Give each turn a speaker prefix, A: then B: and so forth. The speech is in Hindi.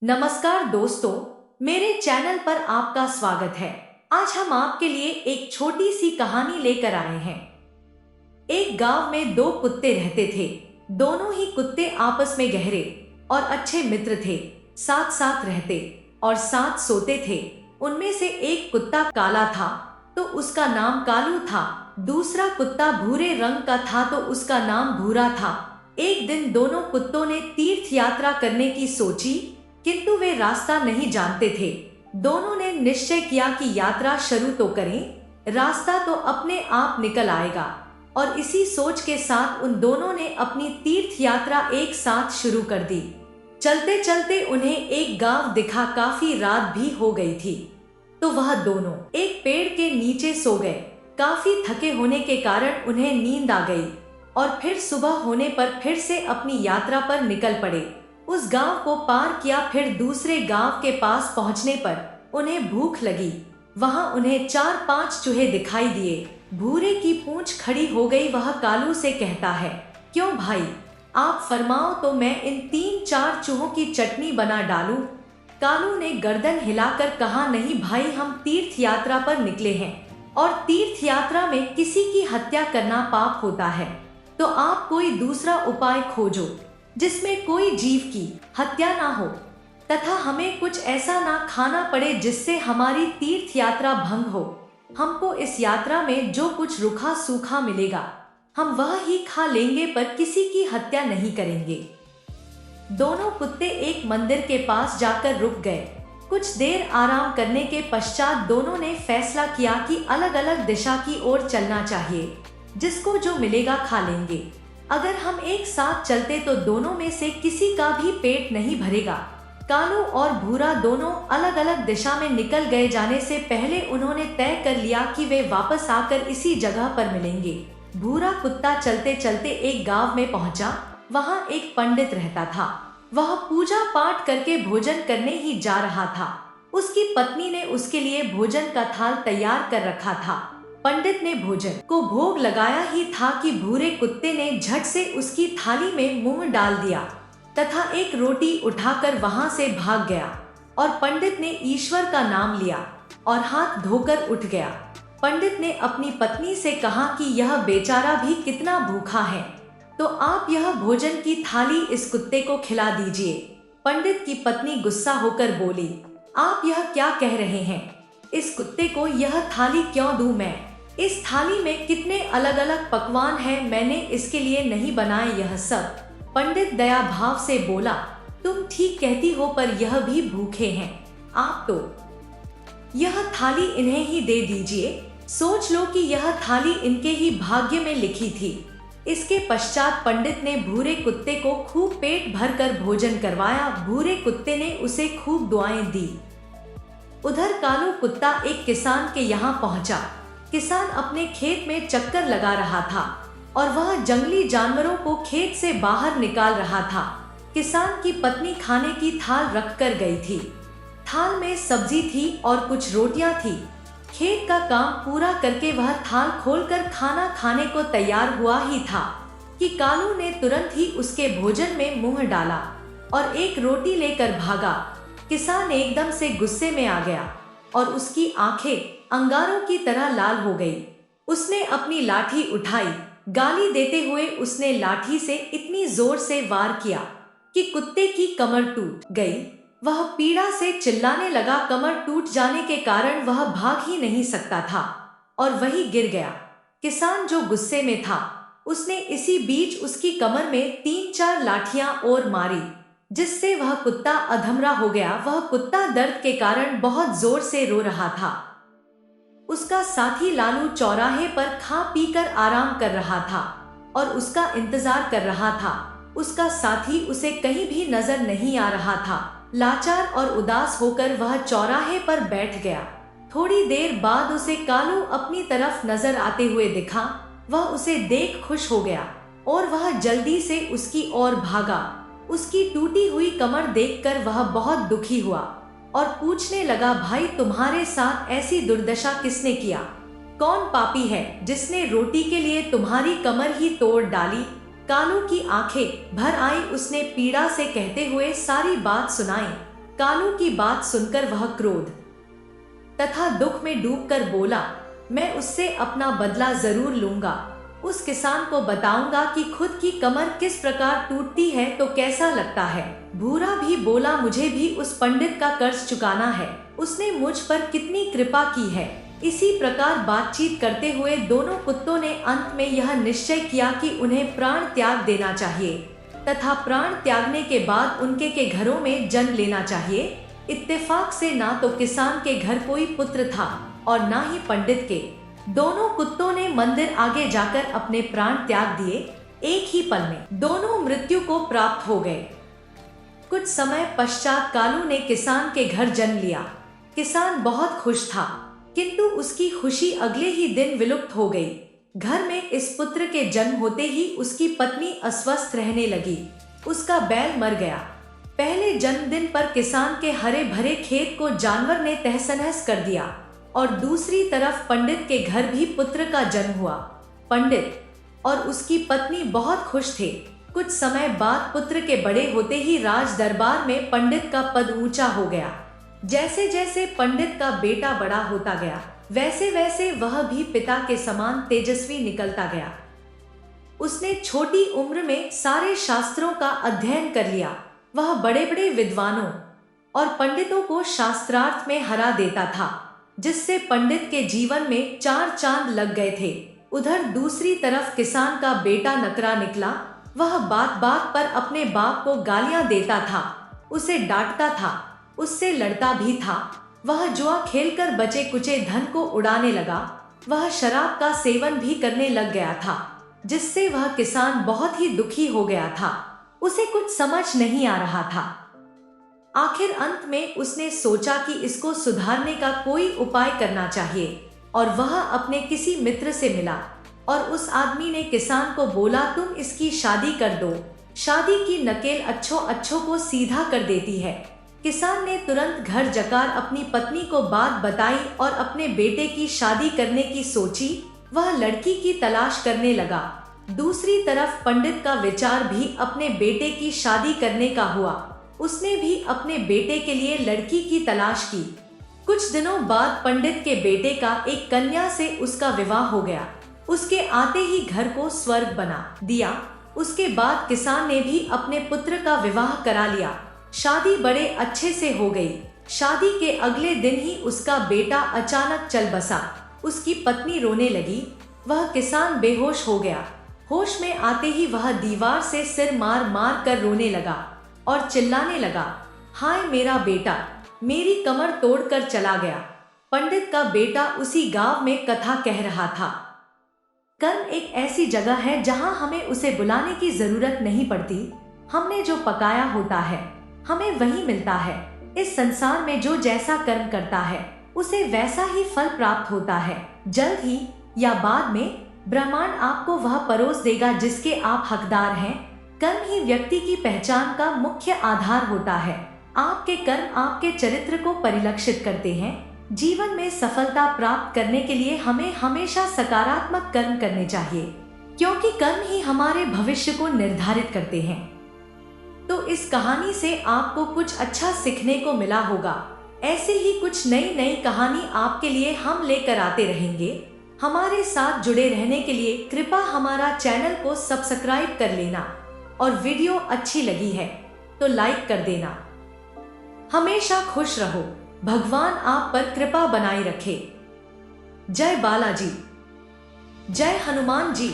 A: नमस्कार दोस्तों, मेरे चैनल पर आपका स्वागत है। आज हम आपके लिए एक छोटी सी कहानी लेकर आए हैं। एक गांव में दो कुत्ते रहते थे। दोनों ही कुत्ते आपस में गहरे और अच्छे मित्र थे। साथ साथ रहते और साथ सोते थे। उनमें से एक कुत्ता काला था तो उसका नाम कालू था। दूसरा कुत्ता भूरे रंग का था तो उसका नाम भूरा था। एक दिन दोनों कुत्तों ने तीर्थ यात्रा करने की सोची, किंतु वे रास्ता नहीं जानते थे। दोनों ने निश्चय किया कि यात्रा शुरू तो करें, रास्ता तो अपने आप निकल आएगा। और इसी सोच के साथ उन दोनों ने अपनी तीर्थ यात्रा एक साथ शुरू कर दी। चलते चलते उन्हें एक गांव दिखा। काफी रात भी हो गई थी तो वह दोनों एक पेड़ के नीचे सो गए। काफी थके होने के कारण उन्हें नींद आ गई और फिर सुबह होने पर फिर से अपनी यात्रा पर निकल पड़े। उस गांव को पार किया, फिर दूसरे गांव के पास पहुंचने पर उन्हें भूख लगी। वहां उन्हें 4-5 चूहे दिखाई दिए। भूरे की पूंछ खड़ी हो गई। वह कालू से कहता है, क्यों भाई, आप फरमाओ तो मैं इन 3-4 चूहों की चटनी बना डालूं। कालू ने गर्दन हिलाकर कहा, नहीं भाई, हम तीर्थ यात्रा पर निकले हैं और तीर्थ यात्रा में किसी की हत्या करना पाप होता है। तो आप कोई दूसरा उपाय खोजो जिसमें कोई जीव की हत्या ना हो तथा हमें कुछ ऐसा ना खाना पड़े जिससे हमारी तीर्थ यात्रा भंग हो। हमको इस यात्रा में जो कुछ रूखा सूखा मिलेगा हम वह ही खा लेंगे, पर किसी की हत्या नहीं करेंगे। दोनों कुत्ते एक मंदिर के पास जाकर रुक गए। कुछ देर आराम करने के पश्चात दोनों ने फैसला किया कि अलग अलग दिशा की ओर चलना चाहिए। जिसको जो मिलेगा खा लेंगे। अगर हम एक साथ चलते तो दोनों में से किसी का भी पेट नहीं भरेगा। कालू और भूरा दोनों अलग अलग दिशा में निकल गए। जाने से पहले उन्होंने तय कर लिया कि वे वापस आकर इसी जगह पर मिलेंगे। भूरा कुत्ता चलते चलते एक गांव में पहुंचा। वहां एक पंडित रहता था। वह पूजा पाठ करके भोजन करने ही जा रहा था। उसकी पत्नी ने उसके लिए भोजन का थाल तैयार कर रखा था। पंडित ने भोजन को भोग लगाया ही था कि भूरे कुत्ते ने झट से उसकी थाली में मुंह डाल दिया तथा एक रोटी उठाकर वहां से भाग गया। और पंडित ने ईश्वर का नाम लिया और हाथ धोकर उठ गया। पंडित ने अपनी पत्नी से कहा कि यह बेचारा भी कितना भूखा है, तो आप यह भोजन की थाली इस कुत्ते को खिला दीजिए। पंडित की पत्नी गुस्सा होकर बोली, आप यह क्या कह रहे हैं? इस कुत्ते को यह थाली क्यों दूं मैं? इस थाली में कितने अलग अलग पकवान हैं, मैंने इसके लिए नहीं बनाए यह सब। पंडित दया भाव से बोला, तुम ठीक कहती हो, पर यह भी भूखे हैं। आप तो यह थाली इन्हें ही दे दीजिए। सोच लो कि यह थाली इनके ही भाग्य में लिखी थी। इसके पश्चात पंडित ने भूरे कुत्ते को खूब पेट भरकर भोजन करवाया। भूरे कुत्ते ने उसे खूब दुआएं दी। उधर कालू कुत्ता एक किसान के यहाँ पहुंचा। किसान अपने खेत में चक्कर लगा रहा था और वह जंगली जानवरों को खेत से बाहर निकाल रहा था। किसान की पत्नी खाने की थाल रख कर गई थी। थाल में सब्जी थी और कुछ रोटियां थी। खेत का काम पूरा करके वह थाल खोलकर खाना खाने को तैयार हुआ ही था कि कालू ने तुरंत ही उसके भोजन में मुंह डाला और एक रोटी लेकर भागा। किसान एकदम से गुस्से में आ गया और उसकी आंखें अंगारों की तरह लाल हो गई। उसने अपनी लाठी उठाई। गाली देते हुए उसने लाठी से इतनी जोर से वार किया कि कुत्ते की कमर टूट गई। वह पीड़ा से चिल्लाने लगा। कमर टूट जाने के कारण वह भाग ही नहीं सकता था और वहीं गिर गया। किसान जो गुस्से में था, उसने इसी बीच उसकी कमर में 3-4 लाठियां और मारी, जिससे वह कुत्ता अधमरा हो गया। वह कुत्ता दर्द के कारण बहुत जोर से रो रहा था। उसका साथी लालू चौराहे पर खा पीकर आराम कर रहा था और उसका इंतजार कर रहा था। उसका साथी उसे कहीं भी नजर नहीं आ रहा था। लाचार और उदास होकर वह चौराहे पर बैठ गया। थोड़ी देर बाद उसे कालू अपनी तरफ नजर आते हुए दिखा। वह उसे देख खुश हो गया और वह जल्दी से उसकी ओर भागा। उसकी टूटी हुई कमर देखकर वह बहुत दुखी हुआ और पूछने लगा, भाई, तुम्हारे साथ ऐसी दुर्दशा किसने किया? कौन पापी है जिसने रोटी के लिए तुम्हारी कमर ही तोड़ डाली? कालू की आंखें भर आई। उसने पीड़ा से कहते हुए सारी बात सुनाई। कालू की बात सुनकर वह क्रोध तथा दुख में डूबकर बोला, मैं उससे अपना बदला जरूर लूंगा। उस किसान को बताऊंगा कि खुद की कमर किस प्रकार टूटती है तो कैसा लगता है। भूरा भी बोला, मुझे भी उस पंडित का कर्ज चुकाना है, उसने मुझ पर कितनी कृपा की है। इसी प्रकार बातचीत करते हुए दोनों कुत्तों ने अंत में यह निश्चय किया कि उन्हें प्राण त्याग देना चाहिए तथा प्राण त्यागने के बाद उनके के घरों में जन्म लेना चाहिए। इत्तेफाक से ना तो किसान के घर कोई पुत्र था और ना ही पंडित के। दोनों कुत्तों ने मंदिर आगे जाकर अपने प्राण त्याग दिए। एक ही पल में दोनों मृत्यु को प्राप्त हो गए। कुछ समय पश्चात कालू ने किसान के घर जन्म लिया। किसान बहुत खुश था, किंतु उसकी खुशी अगले ही दिन विलुप्त हो गई। घर में इस पुत्र के जन्म होते ही उसकी पत्नी अस्वस्थ रहने लगी। उसका बैल मर गया। पहले जन्मदिन पर किसान के हरे भरे खेत को जानवर ने तहस नहस कर दिया और दूसरी तरफ पंडित के घर भी पुत्र का जन्म हुआ। पंडित और उसकी पत्नी बहुत खुश थे। कुछ समय बाद पुत्र के बड़े होते ही राज दरबार में पंडित का पद ऊंचा हो गया। जैसे जैसे पंडित का बेटा बड़ा होता गया, वैसे वैसे वह भी पिता के समान तेजस्वी निकलता गया। उसने छोटी उम्र में सारे शास्त्रों का अध्ययन कर लिया। वह बड़े बड़े विद्वानों और पंडितों को शास्त्रार्थ में हरा देता था, जिससे पंडित के जीवन में 4 चांद लग गए थे। उधर दूसरी तरफ किसान का बेटा नकरा निकला। वह बात बात पर अपने बाप को गालियां देता था, उसे डांटता था, उससे लड़ता भी था। वह जुआ खेलकर बचे कुचे धन को उड़ाने लगा। वह शराब का सेवन भी करने लग गया था, जिससे वह किसान बहुत ही दुखी हो गया था। उसे कुछ समझ नहीं आ रहा था। आखिर अंत में उसने सोचा कि इसको सुधारने का कोई उपाय करना चाहिए और वह अपने किसी मित्र से मिला और उस आदमी ने किसान को बोला, तुम इसकी शादी कर दो, शादी की नकेल अच्छों अच्छों को सीधा कर देती है। किसान ने तुरंत घर जाकर अपनी पत्नी को बात बताई और अपने बेटे की शादी करने की सोची। वह लड़की की तलाश करने लगा। दूसरी तरफ पंडित का विचार भी अपने बेटे की शादी करने का हुआ। उसने भी अपने बेटे के लिए लड़की की तलाश की। कुछ दिनों बाद पंडित के बेटे का एक कन्या से उसका विवाह हो गया। उसके आते ही घर को स्वर्ग बना दिया। उसके बाद किसान ने भी अपने पुत्र का विवाह करा लिया। शादी बड़े अच्छे से हो गई। शादी के अगले दिन ही उसका बेटा अचानक चल बसा। उसकी पत्नी रोने लगी। वह किसान बेहोश हो गया। होश में आते ही वह दीवार से सिर मार मार कर रोने लगा और चिल्लाने लगा, हाय मेरा बेटा, मेरी कमर तोड़कर चला गया। पंडित का बेटा उसी गांव में कथा कह रहा था। कर्म एक ऐसी जगह है जहां हमें उसे बुलाने की जरूरत नहीं पड़ती। हमने जो पकाया होता है हमें वही मिलता है। इस संसार में जो जैसा कर्म करता है उसे वैसा ही फल प्राप्त होता है। जल्द ही या बाद में ब्रह्मांड आपको वह परोस देगा जिसके आप हकदार हैं। कर्म ही व्यक्ति की पहचान का मुख्य आधार होता है। आपके कर्म आपके चरित्र को परिलक्षित करते हैं। जीवन में सफलता प्राप्त करने के लिए हमें हमेशा सकारात्मक कर्म करने चाहिए, क्योंकि कर्म ही हमारे भविष्य को निर्धारित करते हैं। तो इस कहानी से आपको कुछ अच्छा सीखने को मिला होगा। ऐसे ही कुछ नई नई कहानी आपके लिए हम लेकर आते रहेंगे। हमारे साथ जुड़े रहने के लिए कृपया हमारा चैनल को सब्सक्राइब कर लेना और वीडियो अच्छी लगी है तो लाइक कर देना। हमेशा खुश रहो। भगवान आप पर कृपा बनाए रखे। जय बालाजी, जय हनुमान जी।